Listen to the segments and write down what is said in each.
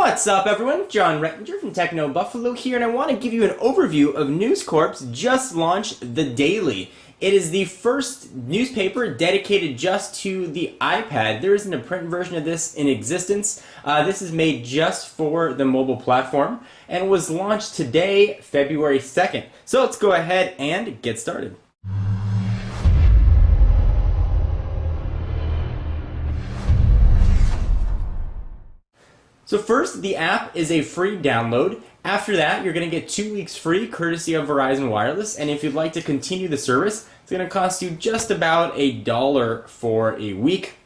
What's up, everyone? John Rettinger from Techno Buffalo here, and I want to give you an overview of News Corp's just launched The Daily. It is the first newspaper dedicated just to the iPad. There isn't a print version of this in existence. This is made just for the mobile platform and was launched today, February 2nd. So let's go ahead and get started. So first, the app is a free download. After that, you're going to get 2 weeks free, courtesy of Verizon Wireless. And if you'd like to continue the service, it's going to cost you just about $1 for a week.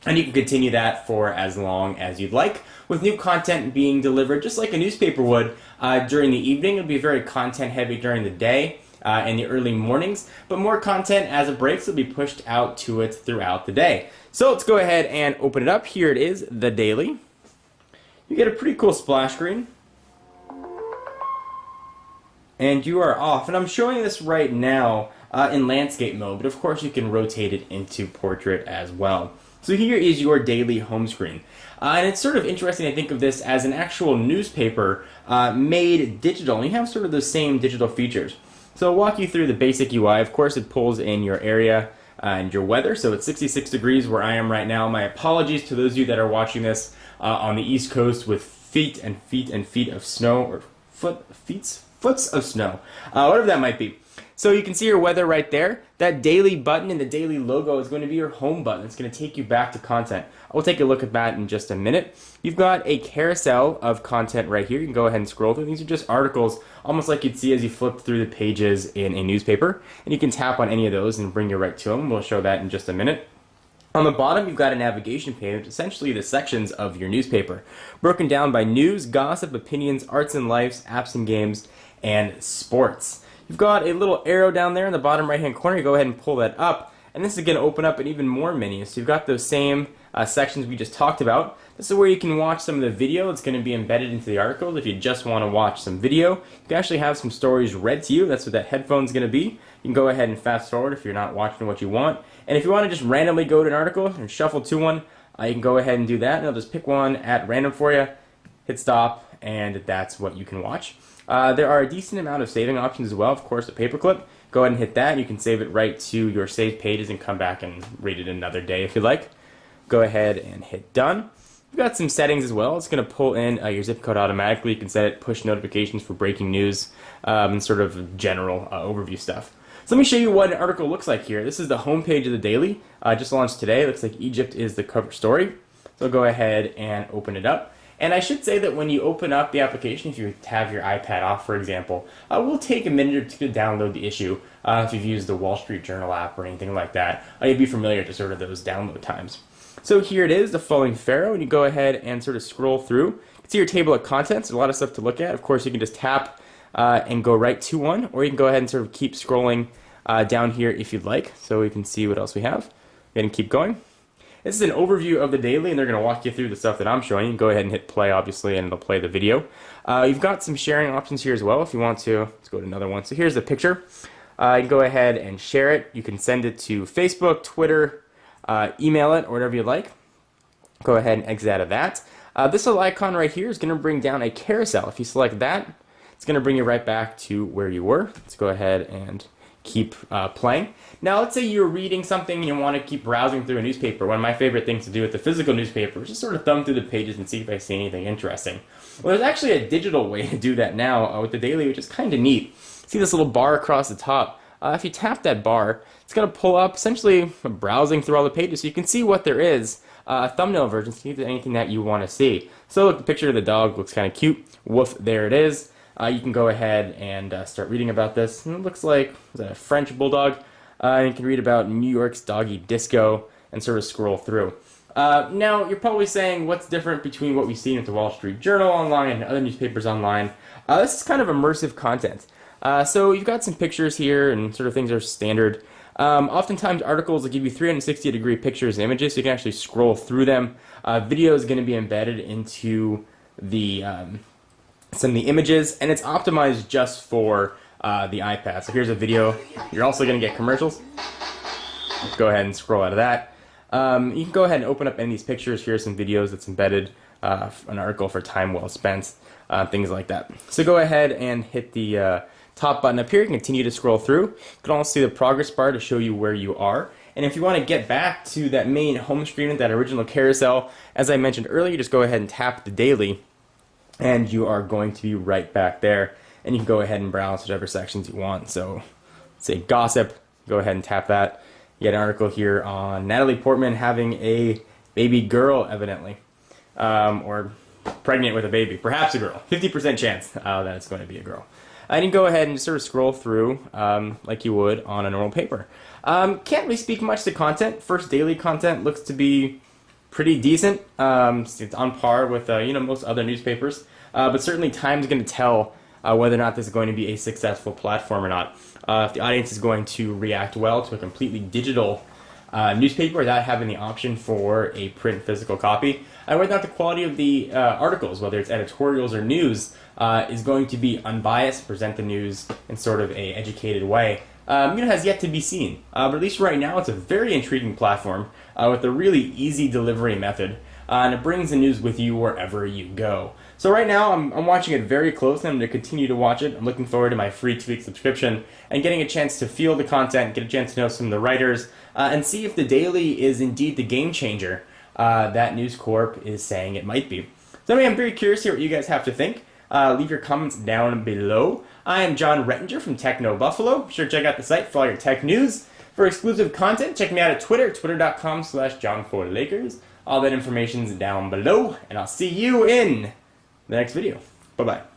And you can continue that for as long as you'd like, with new content being delivered just like a newspaper would during the evening. It'll be very content heavy during the day in the early mornings, but more content as it breaks will be pushed out to it throughout the day. So let's go ahead and open it up. Here it is, The Daily. You get a pretty cool splash screen. And you are off. And I'm showing this right now in landscape mode, but of course you can rotate it into portrait as well. So here is your daily home screen. And it's sort of interesting to think of this as an actual newspaper made digital. And you have sort of the same digital features. So I'll walk you through the basic UI. Of course, it pulls in your area and your weather. So it's 66 degrees where I am right now. My apologies to those of you that are watching this on the East Coast with feet and feet and feet of snow, or foots of snow, whatever that might be. So you can see your weather right there. That daily button and the daily logo is going to be your home button. It's going to take you back to content. I'll take a look at that in just a minute. You've got a carousel of content right here. You can go ahead and scroll through. These are just articles, almost like you'd see as you flip through the pages in a newspaper. And you can tap on any of those and bring you right to them. We'll show that in just a minute. On the bottom, you've got a navigation page, essentially the sections of your newspaper, broken down by news, gossip, opinions, arts and lives, apps and games, and sports. You've got a little arrow down there in the bottom right-hand corner. You go ahead and pull that up, and this is going to open up an even more menu. So you've got those same sections we just talked about. This is where you can watch some of the video. It's going to be embedded into the articles. If you just want to watch some video, you can actually have some stories read to you. That's what that headphone's going to be. You can go ahead and fast forward if you're not watching what you want. And if you want to just randomly go to an article and shuffle to one, you can go ahead and do that. And I'll just pick one at random for you, hit stop, and that's what you can watch. There are a decent amount of saving options as well. Of course, a paperclip. Go ahead and hit that. You can save it right to your saved pages and come back and read it another day if you like. Go ahead and hit done. You've got some settings as well. It's going to pull in your zip code automatically. You can set it push notifications for breaking news and sort of general overview stuff. So let me show you what an article looks like here. This is the home page of The Daily. Just launched today. It looks like Egypt is the cover story. So go ahead and open it up. And I should say that when you open up the application, if you have your iPad off, for example, it will take a minute or two to download the issue. If you've used the Wall Street Journal app or anything like that, you'd be familiar to sort of those download times. So here it is, the Falling Pharaoh, and you go ahead and sort of scroll through. You can see your table of contents. There's a lot of stuff to look at. Of course, you can just tap and go right to one, or you can go ahead and sort of keep scrolling down here if you'd like, so we can see what else we have. Go ahead and keep going. This is an overview of The Daily, and they're going to walk you through the stuff that I'm showing you. Go ahead and hit play, obviously, and it'll play the video. You've got some sharing options here as well if you want to. Let's go to another one. So here's the picture. You can go ahead and share it. You can send it to Facebook, Twitter, email it, or whatever you like. Go ahead and exit out of that. This little icon right here is going to bring down a carousel. If you select that, it's going to bring you right back to where you were. Let's go ahead and keep playing. Now let's say you're reading something and you want to keep browsing through a newspaper. One of my favorite things to do with the physical newspaper is just sort of thumb through the pages and see if I see anything interesting. Well, there's actually a digital way to do that now with The Daily, which is kind of neat. See this little bar across the top? If you tap that bar, it's going to pull up essentially browsing through all the pages so you can see what there is. A thumbnail version, see if there's anything that you want to see. So look, the picture of the dog looks kind of cute. Woof, there it is. You can go ahead and start reading about this. And it looks like a French bulldog. You can read about New York's doggy disco and sort of scroll through. Now, you're probably saying, what's different between what we've seen at the Wall Street Journal online and other newspapers online? This is kind of immersive content. So you've got some pictures here and sort of things are standard. Oftentimes articles will give you 360-degree pictures and images, so you can actually scroll through them. Video is going to be embedded into the some of the images, and it's optimized just for the iPad. So here's a video. You're also going to get commercials. Let's go ahead and scroll out of that. You can go ahead and open up any of these pictures. Here's some videos that's embedded an article for time well spent, things like that. So go ahead and hit the top button up here. You can continue to scroll through. You can also see the progress bar to show you where you are. And if you want to get back to that main home screen, that original carousel, as I mentioned earlier, just go ahead and tap the daily, and you are going to be right back there. And you can go ahead and browse whatever sections you want. So, say gossip, go ahead and tap that. You get an article here on Natalie Portman having a baby girl, evidently, or pregnant with a baby, perhaps a girl. 50% chance that it's going to be a girl. And you can go ahead and sort of scroll through like you would on a normal paper. Can't really speak much to content. First daily content looks to be pretty decent. It's on par with most other newspapers, but certainly time's going to tell whether or not this is going to be a successful platform or not. If the audience is going to react well to a completely digital newspaper without having the option for a print physical copy, and whether or not the quality of the articles, whether it's editorials or news, is going to be unbiased, present the news in sort of a educated way, has yet to be seen. But at least right now, it's a very intriguing platform with a really easy delivery method, and it brings the news with you wherever you go. So right now, I'm watching it very closely. I'm going to continue to watch it. I'm looking forward to my free 2-week subscription and getting a chance to feel the content, get a chance to know some of the writers, and see if the daily is indeed the game changer that News Corp is saying it might be. So I'm very curious to hear what you guys have to think. Leave your comments down below. I am John Rettinger from Techno Buffalo. Be sure to check out the site for all your tech news. For exclusive content, check me out at Twitter, twitter.com/John4Lakers. All that information's down below, and I'll see you in the next video. Bye-bye.